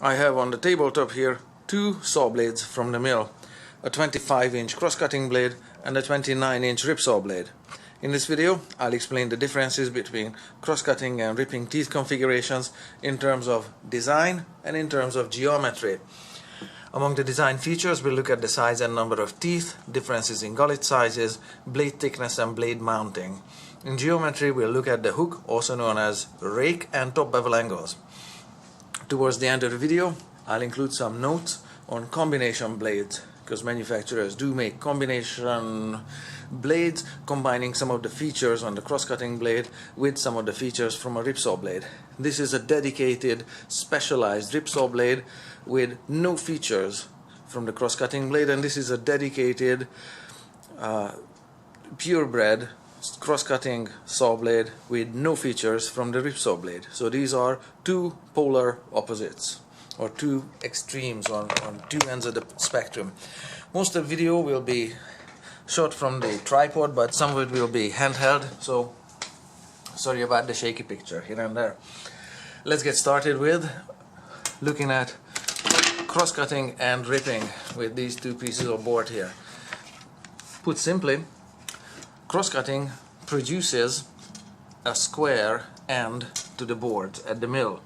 I have on the tabletop here two saw blades from the mill, a 25-inch cross-cutting blade and a 29-inch rip saw blade. In this video I'll explain the differences between cross-cutting and ripping teeth configurations in terms of design and in terms of geometry. Among the design features we'll look at the size and number of teeth, differences in gullet sizes, blade thickness and blade mounting. In geometry we'll look at the hook, also known as rake and top bevel angles. Towards the end of the video I'll include some notes on combination blades, because manufacturers do make combination blades combining some of the features on the cross-cutting blade with some of the features from a ripsaw blade. This is a dedicated specialized ripsaw blade with no features from the cross-cutting blade, and this is a dedicated purebred cross-cutting saw blade with no features from the ripsaw blade. So these are two polar opposites, or two extremes on two ends of the spectrum. Most of the video will be shot from the tripod, but some of it will be handheld, so sorry about the shaky picture here and there. Let's get started with looking at cross-cutting and ripping with these two pieces of board here. Put simply, cross-cutting produces a square end to the board at the mill.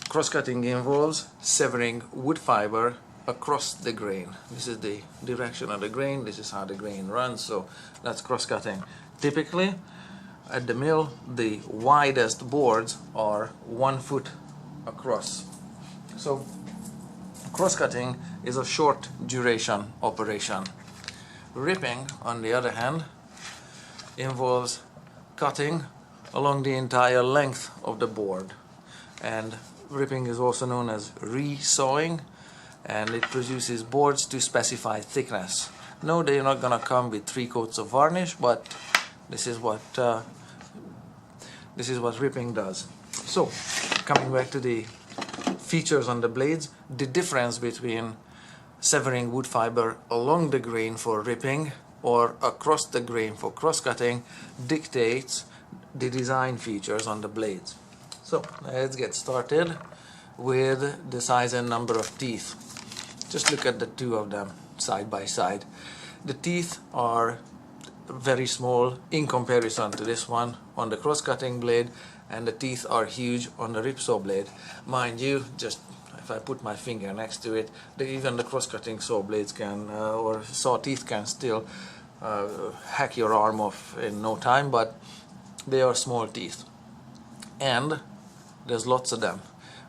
Cross-cutting involves severing wood fiber across the grain. This is the direction of the grain, this is how the grain runs, so that's cross-cutting. Typically, at the mill, the widest boards are 1 foot across. So, cross-cutting is a short duration operation. Ripping, on the other hand, involves cutting along the entire length of the board, and ripping is also known as re-sawing, and it produces boards to specified thickness. No, they're not gonna come with 3 coats of varnish, but this is what ripping does. So, coming back to the features on the blades, the difference between severing wood fiber along the grain for ripping or across the grain for cross-cutting dictates the design features on the blades. So let's get started with the size and number of teeth. Just look at the two of them side by side. The teeth are very small in comparison to this one on the cross-cutting blade, and the teeth are huge on the ripsaw blade. Mind you, just if I put my finger next to it, even the cross-cutting saw blades can, or saw teeth can still hack your arm off in no time, but they are small teeth. And there's lots of them.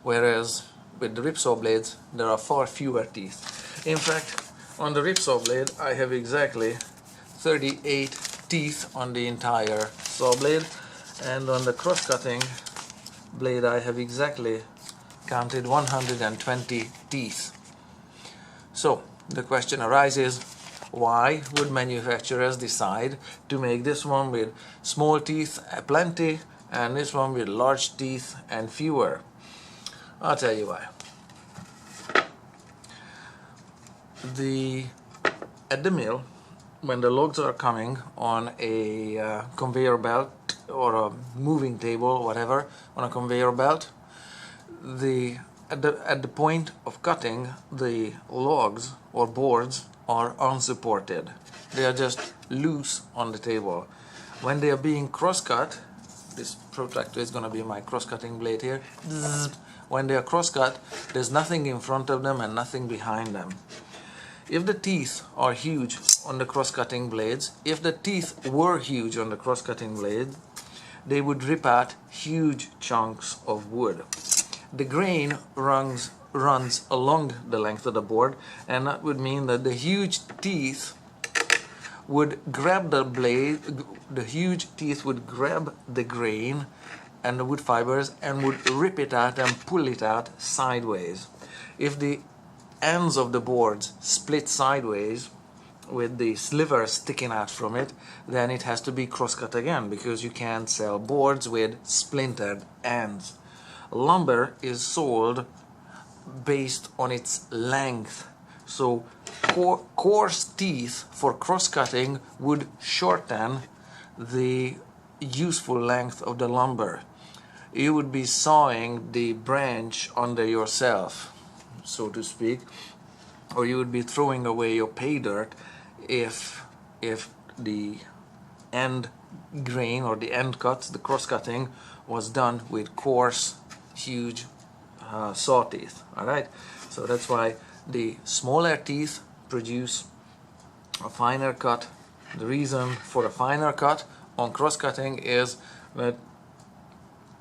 Whereas with the ripsaw blades, there are far fewer teeth. In fact, on the ripsaw blade, I have exactly 38 teeth on the entire saw blade, and on the cross-cutting blade, I have exactly counted 120 teeth. So the question arises, why would manufacturers decide to make this one with small teeth plenty and this one with large teeth and fewer? I'll tell you why. At the mill, when the logs are coming on a conveyor belt or a moving table, whatever, on a conveyor belt, at the point of cutting, the logs or boards are unsupported. They are just loose on the table. When they are being cross-cut, this protractor is going to be my cross-cutting blade here. When they are cross-cut, there's nothing in front of them and nothing behind them. If the teeth are huge on the cross-cutting blades, if the teeth were huge on the cross-cutting blade, they would rip out huge chunks of wood. The grain runs along the length of the board, and that would mean that the huge teeth would grab the blade, the huge teeth would grab the grain and the wood fibers and would rip it out and pull it out sideways. If the ends of the boards split sideways with the sliver sticking out from it, then it has to be cross-cut again, because you can't sell boards with splintered ends. Lumber is sold based on its length, so coarse teeth for cross-cutting would shorten the useful length of the lumber. you would be sawing the branch under yourself, so to speak, or you would be throwing away your pay dirt if the end grain or the end cuts, the cross cutting, was done with coarse, huge saw teeth. Alright, so that's why the smaller teeth produce a finer cut. The reason for a finer cut on cross cutting is that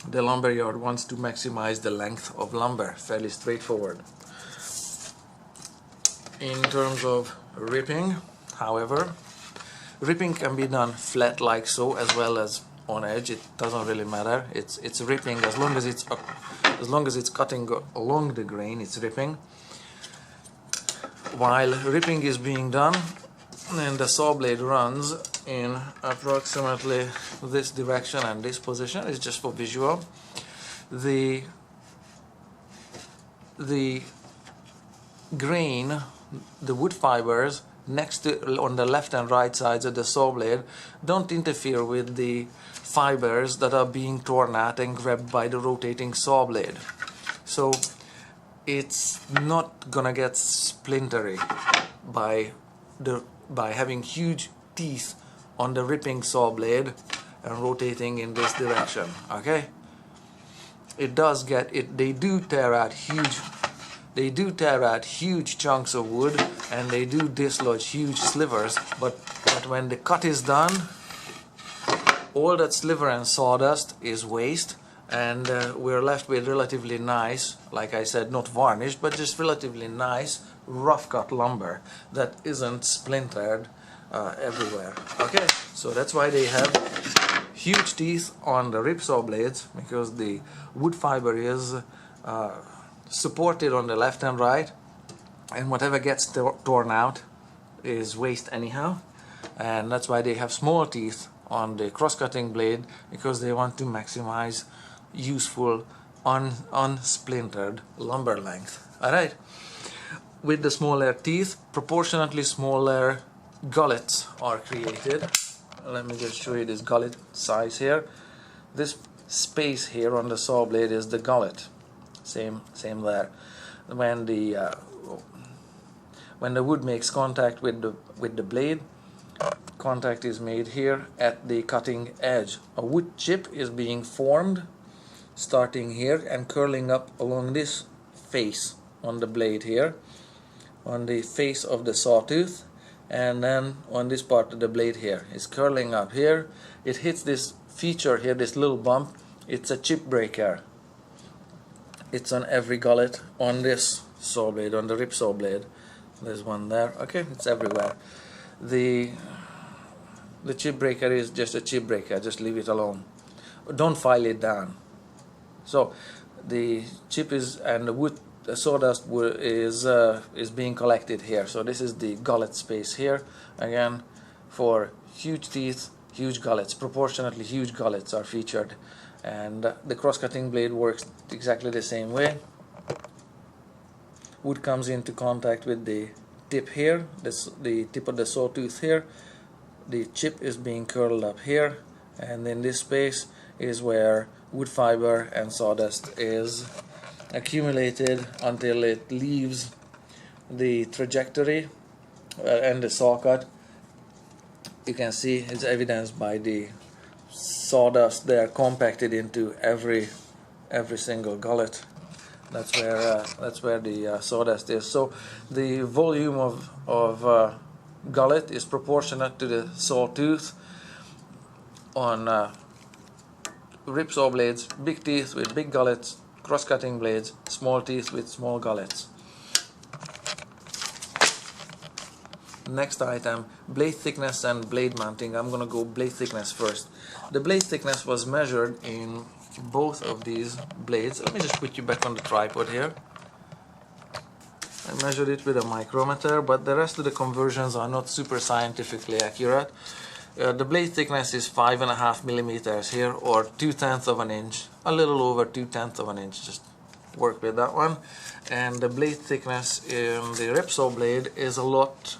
the lumberyard wants to maximize the length of lumber. Fairly straightforward. In terms of ripping, however, ripping can be done flat like so as well as on edge. It doesn't really matter. It's ripping as long as it's cutting along the grain. It's ripping. While ripping is being done, and the saw blade runs in approximately this direction and this position, is just for visual. The grain, the wood fibers next to, on the left and right sides of the saw blade, don't interfere with the fibers that are being torn out and grabbed by the rotating saw blade. So it's not gonna get splintery by having huge teeth on the ripping saw blade and rotating in this direction. Okay, it does get it. They do tear out huge chunks of wood, and they do dislodge huge slivers, but when the cut is done, all that sliver and sawdust is waste, and we're left with relatively nice, like I said, not varnished, but just relatively nice rough cut lumber that isn't splintered everywhere. Okay, so that's why they have huge teeth on the rip saw blades, because the wood fiber is supported on the left and right, and whatever gets torn out is waste anyhow. And that's why they have small teeth on the cross-cutting blade, because they want to maximize useful unsplintered lumber length. Alright, with the smaller teeth, proportionately smaller gullets are created. Let me just show you this gullet size here. This space here on the saw blade is the gullet. Same there. When the wood makes contact with the blade, contact is made here at the cutting edge. A wood chip is being formed, starting here and curling up along this face on the blade here, on the face of the sawtooth, and then on this part of the blade here. It's curling up here. It hits this feature here, this little bump. It's a chip breaker. It's on every gullet on this saw blade, on the rip saw blade. There's one there. Okay, it's everywhere. The chip breaker is just a chip breaker. Just leave it alone. Don't file it down. So the chip is, and the wood, the sawdust is being collected here. So this is the gullet space here. Again, for huge teeth, huge gullets, proportionately huge gullets are featured. And the cross-cutting blade works exactly the same way. Wood comes into contact with the tip here, the tip of the sawtooth here. The chip is being curled up here, and in this space is where wood fiber and sawdust is accumulated until it leaves the trajectory and the saw cut. You can see it's evidenced by the sawdust there compacted into every single gullet. That's where the sawdust is. So the volume of gullet is proportionate to the sawtooth. On rip saw blades, big teeth with big gullets, cross-cutting blades, small teeth with small gullets. Next item, blade thickness and blade mounting. I'm gonna go blade thickness first. The blade thickness was measured in both of these blades. Let me just put you back on the tripod here. I measured it with a micrometer, but the rest of the conversions are not super scientifically accurate. The blade thickness is 5.5 millimeters here, or 2/10 of an inch, a little over 2/10 of an inch. Just work with that one. And the blade thickness in the rip saw blade is a lot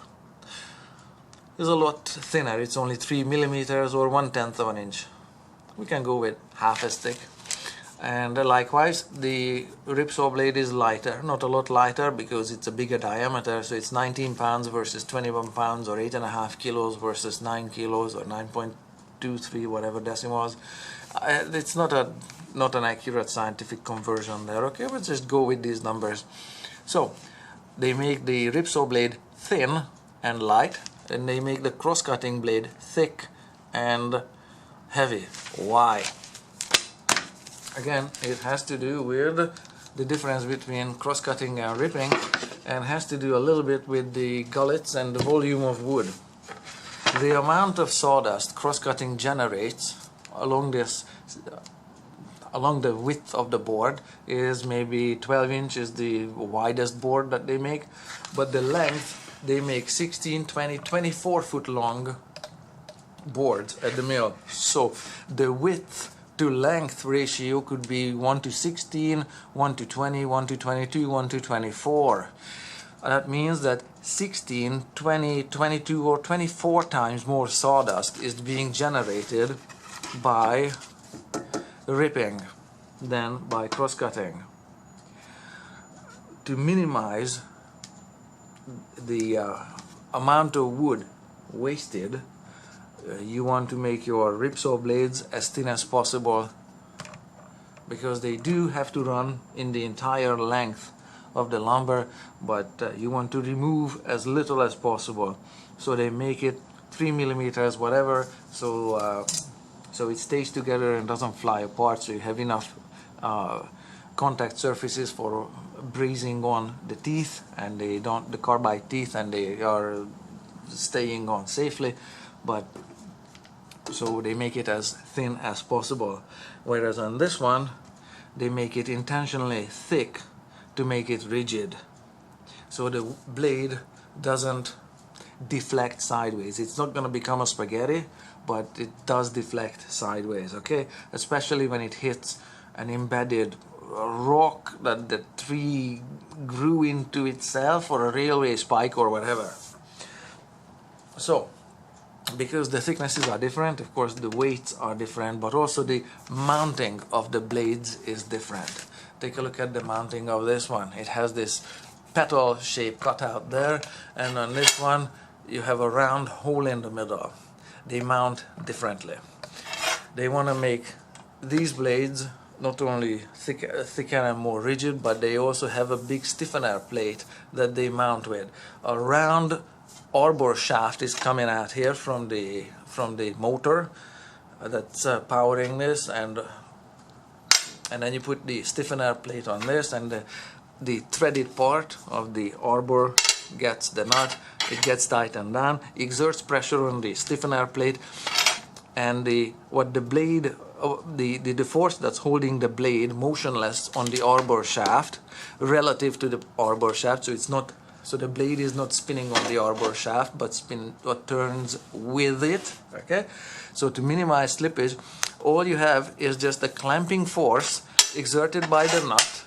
thinner. It's only 3 millimeters or 1/10 of an inch. We can go with half as thick. And likewise, the ripsaw blade is lighter, not a lot lighter because it's a bigger diameter, so it's 19 pounds versus 21 pounds, or 8.5 kilos versus 9 kilos, or 9.23, whatever decimals. It's not an accurate scientific conversion there, okay, but just go with these numbers. So they make the ripsaw blade thin and light, and they make the cross-cutting blade thick and heavy. Why? Again, it has to do with the difference between cross-cutting and ripping, and has to do a little bit with the gullets and the volume of wood. The amount of sawdust cross-cutting generates along the width of the board is maybe 12 inches, the widest board that they make, but the length, they make 16, 20, 24 foot long boards at the mill. So the width to length ratio could be 1 to 16, 1 to 20, 1 to 22, 1 to 24. That means that 16, 20, 22 or 24 times more sawdust is being generated by ripping than by cross-cutting. To minimize the amount of wood wasted, you want to make your ripsaw blades as thin as possible, because they do have to run in the entire length of the lumber, but you want to remove as little as possible. So they make it 3 millimeters, whatever, so it stays together and doesn't fly apart, so you have enough contact surfaces for brazing on the teeth, and the carbide teeth, and they are staying on safely. But so they make it as thin as possible, whereas on this one they make it intentionally thick to make it rigid, so the blade doesn't deflect sideways. It's not going to become a spaghetti, but it does deflect sideways, okay, especially when it hits an embedded rock that the tree grew into itself, or a railway spike or whatever. So because the thicknesses are different, of course the weights are different, but also the mounting of the blades is different. Take a look at the mounting of this one. It has this petal shape cut out there, and on this one you have a round hole in the middle. They mount differently. They want to make these blades not only thicker and more rigid, but they also have a big stiffener plate that they mount with. A round arbor shaft is coming out here from the motor that's powering this, and then you put the stiffener plate on this, and the threaded part of the arbor gets the nut, it gets tightened down, exerts pressure on the stiffener plate, and the force that's holding the blade motionless on the arbor shaft relative to the arbor shaft, so the blade is not spinning on the arbor shaft, but turns with it, okay? So to minimize slippage, all you have is just the clamping force exerted by the nut,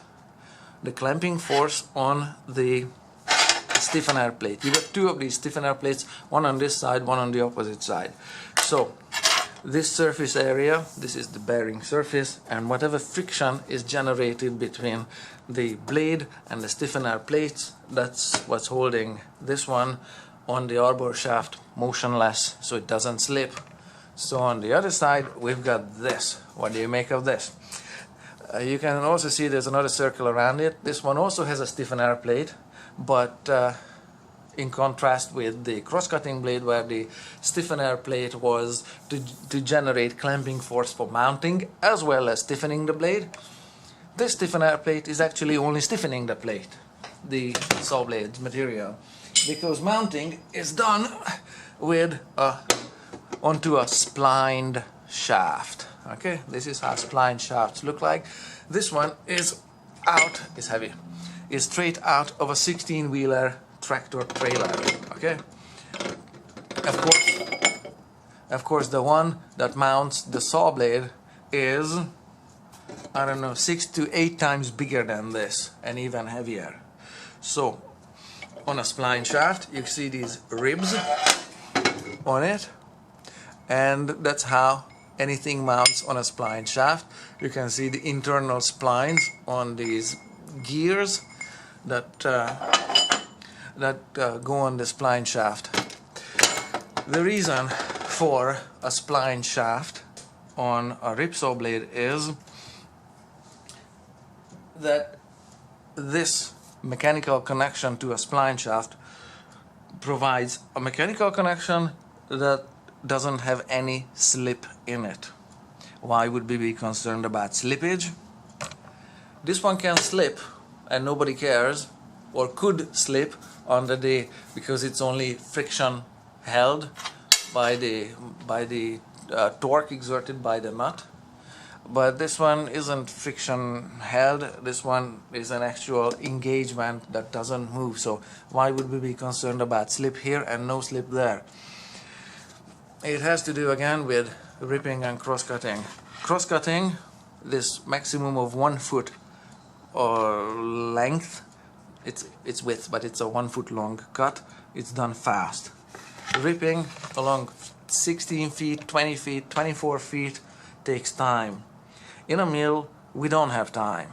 the clamping force on the stiffener plate. You got two of these stiffener plates, one on this side, one on the opposite side. So this surface area, this is the bearing surface, and whatever friction is generated between the blade and the stiffener plates, that's what's holding this one on the arbor shaft motionless, so it doesn't slip. So on the other side we've got this. What do you make of this? You can also see there's another circle around it. This one also has a stiffener plate, but in contrast with the cross-cutting blade, where the stiffener plate was to generate clamping force for mounting as well as stiffening the blade, this stiffener plate is actually only stiffening the plate, the saw blade material, because mounting is done with onto a splined shaft. Okay, this is how splined shafts look like. This one is heavy, is straight out of a 16-wheeler tractor trailer. Okay, of course the one that mounts the saw blade is, I don't know, 6 to 8 times bigger than this, and even heavier. So on a spline shaft you see these ribs on it, and that's how anything mounts on a spline shaft. You can see the internal splines on these gears that go on the spline shaft. The reason for a spline shaft on a ripsaw blade is that this mechanical connection to a spline shaft provides a mechanical connection that doesn't have any slip in it. Why would we be concerned about slippage? This one can slip and nobody cares, or could slip on the day because it's only friction held by the torque exerted by the nut. But this one isn't friction held, this one is an actual engagement that doesn't move. So why would we be concerned about slip here and no slip there? It has to do again with ripping and cross-cutting. Cross-cutting, this maximum of 1 foot or length, it's width, but it's a 1 foot long cut, it's done fast. Ripping along 16 feet, 20 feet, 24 feet takes time. In a mill, we don't have time.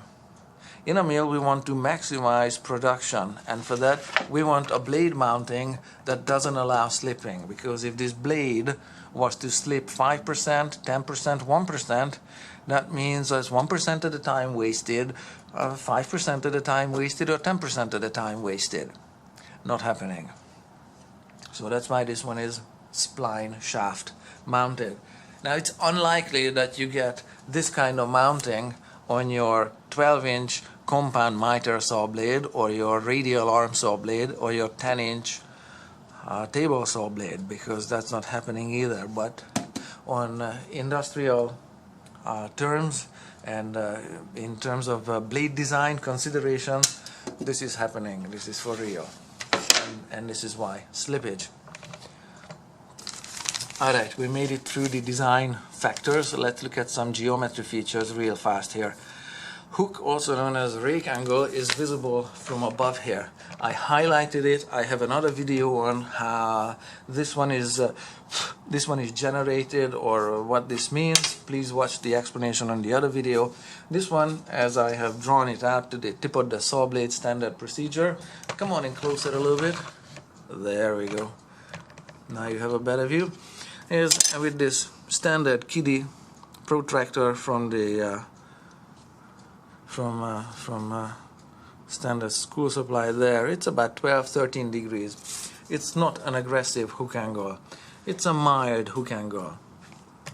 In a mill, we want to maximize production, and for that, we want a blade mounting that doesn't allow slipping, because if this blade was to slip 5%, 10%, 1%, that means that's 1% of the time wasted, 5% of the time wasted, or 10% of the time wasted. Not happening. So that's why this one is spline shaft mounted. Now it's unlikely that you get this kind of mounting on your 12-inch compound miter saw blade, or your radial arm saw blade, or your 10-inch table saw blade, because that's not happening either. But on industrial terms and in terms of blade design considerations, this is happening, this is for real, and this is why slippage. Alright, we made it through the design factors. Let's look at some geometry features real fast here. Hook, also known as rake angle, is visible from above here. I highlighted it. I have another video on how this one is generated, or what this means. Please watch the explanation on the other video. This one, as I have drawn it out to the tip of the saw blade standard procedure. Come on in closer a little bit. There we go. Now you have a better view. Is with this standard kiddie protractor from the standard school supply there. It's about 12-13 degrees. It's not an aggressive hook angle. It's a mild hook angle.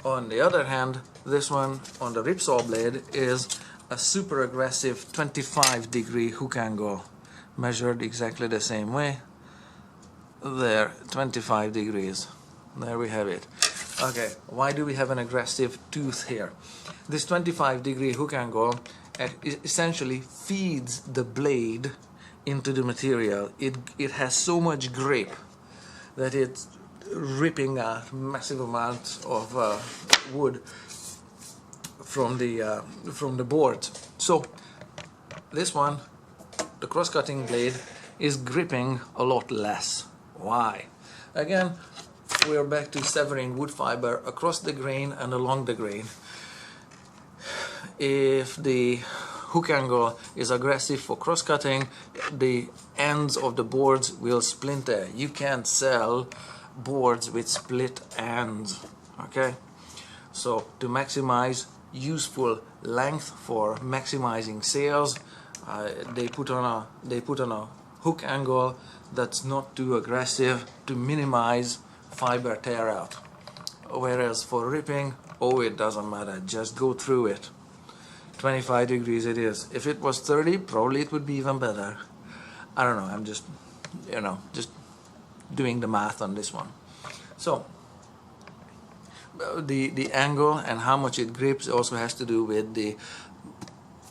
On the other hand, this one on the ripsaw blade is a super aggressive 25-degree hook angle, measured exactly the same way. There, 25 degrees. There we have it. Okay, why do we have an aggressive tooth here? This 25-degree hook angle essentially feeds the blade into the material. It has so much grip that it's ripping out massive amounts of wood from the board. So this one, the cross-cutting blade, is gripping a lot less. Why? Again, we are back to severing wood fiber across the grain and along the grain. If the hook angle is aggressive for cross-cutting, the ends of the boards will splinter. You can't sell boards with split ends. Okay? So to maximize useful length for maximizing sales, they put on a hook angle that's not too aggressive to minimize fiber tear out. Whereas for ripping, oh, it doesn't matter, just go through it. 25 degrees it is. If it was 30, probably it would be even better. I don't know, I'm just doing the math on this one. So the angle and how much it grips also has to do with the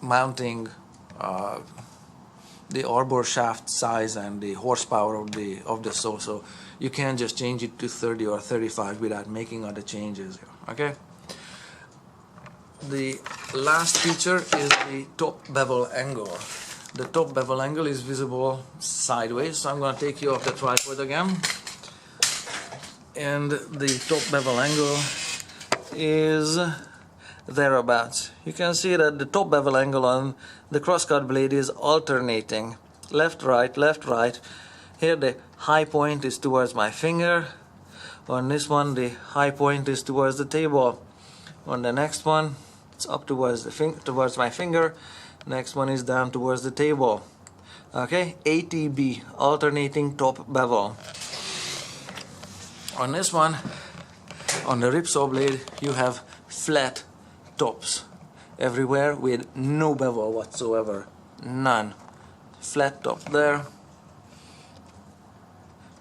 mounting, the arbor shaft size and the horsepower of the saw. So you can't just change it to 30 or 35 without making other changes. Okay. The last feature is the top bevel angle. The top bevel angle is visible sideways, so I'm going to take you off the tripod again. And the top bevel angle is thereabouts. You can see that the top bevel angle on the crosscut blade is alternating left right left right. Here the high point is towards my finger. On this one the high point is towards the table. On the next one it's up towards my finger. Next one is down towards the table. Okay, ATB, alternating top bevel. On this one, on the ripsaw blade, you have flat tops everywhere with no bevel whatsoever. None. Flat top there,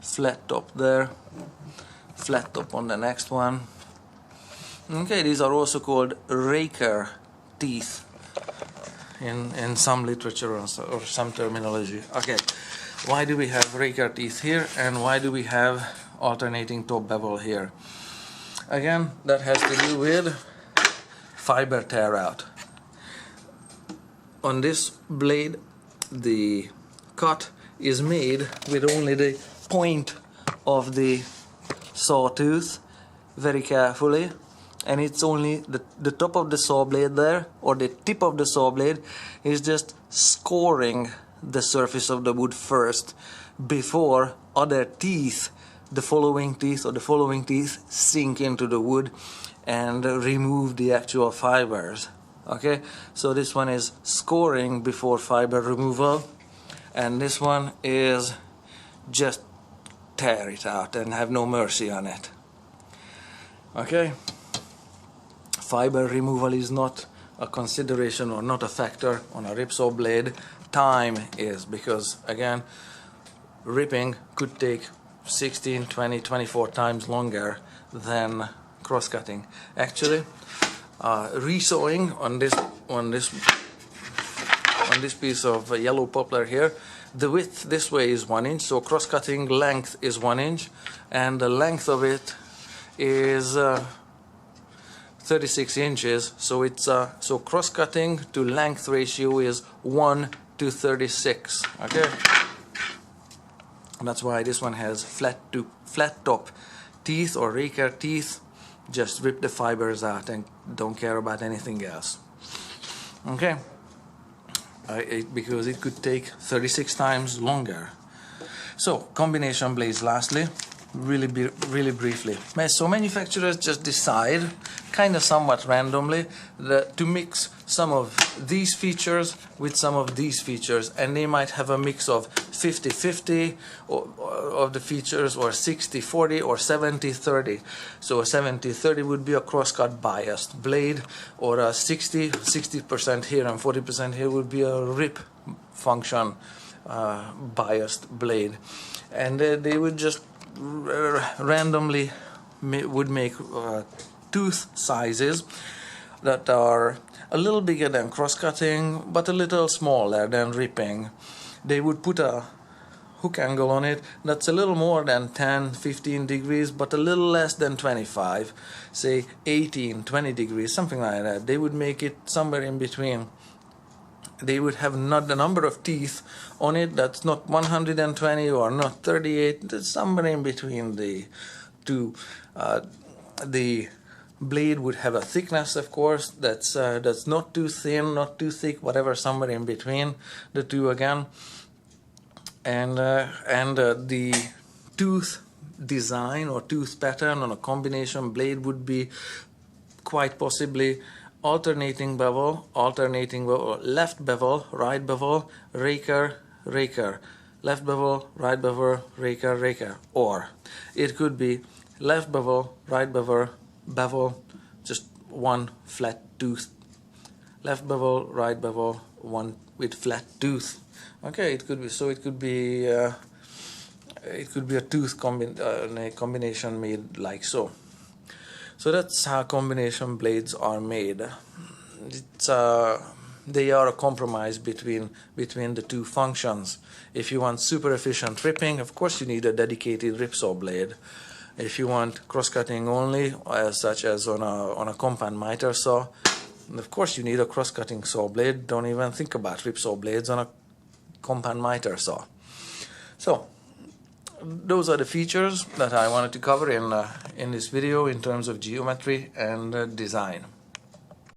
flat top there, flat top on the next one. Okay, these are also called Raker Teeth in some literature or some terminology. Okay, why do we have Raker Teeth here and why do we have alternating top bevel here? Again, that has to do with fiber tear out. On this blade, the cut is made with only the point of the sawtooth, very carefully, and it's only the top of the saw blade there, or the tip of the saw blade is just scoring the surface of the wood first before other teeth, the following teeth sink into the wood and remove the actual fibers. Okay, so this one is scoring before fiber removal, and this one is just tear it out and have no mercy on it. Okay, fiber removal is not a consideration or not a factor on a ripsaw blade. Time is, because again, ripping could take 16, 20, 24 times longer than cross-cutting. Actually, resawing on this piece of yellow poplar here, the width this way is 1 inch, so cross-cutting length is 1 inch, and the length of it is 36 inches. So it's so cross-cutting to length ratio is 1 to 36. Okay, and that's why this one has flat top teeth or raker teeth. Just rip the fibers out and don't care about anything else. Okay, because it could take 36 times longer. So combination blades, lastly, really briefly. So manufacturers just decide, kind of somewhat randomly, to mix some of these features with some of these features, and they might have a mix of 50-50 of the features, or 60-40, or 70-30. So a 70-30 would be a crosscut biased blade, or a 60% here and 40% here would be a rip function biased blade, and they would just randomly would make tooth sizes that are a little bigger than cross-cutting but a little smaller than ripping. They would put a hook angle on it that's a little more than 10-15 degrees but a little less than 25, say 18-20 degrees, something like that. They would make it somewhere in between. They would have not the number of teeth on it that's not 120 or not 38, that's somewhere in between the two. The blade would have a thickness, of course, that's not too thin, not too thick, whatever, somewhere in between the two again. And the tooth design or tooth pattern on a combination blade would be quite possibly alternating bevel, left bevel, right bevel, raker, raker, left bevel, right bevel, raker, raker. Or it could be left bevel, right bevel, just one flat tooth, left bevel, right bevel, one with flat tooth. Okay, it could be, so it could be a tooth combination made like so. So that's how combination blades are made. They are a compromise between the two functions. If you want super efficient ripping, of course you need a dedicated ripsaw blade. If you want cross-cutting only, such as on a compound miter saw, of course you need a cross-cutting saw blade. Don't even think about ripsaw blades on a compound miter saw. So those are the features that I wanted to cover in this video in terms of geometry and design.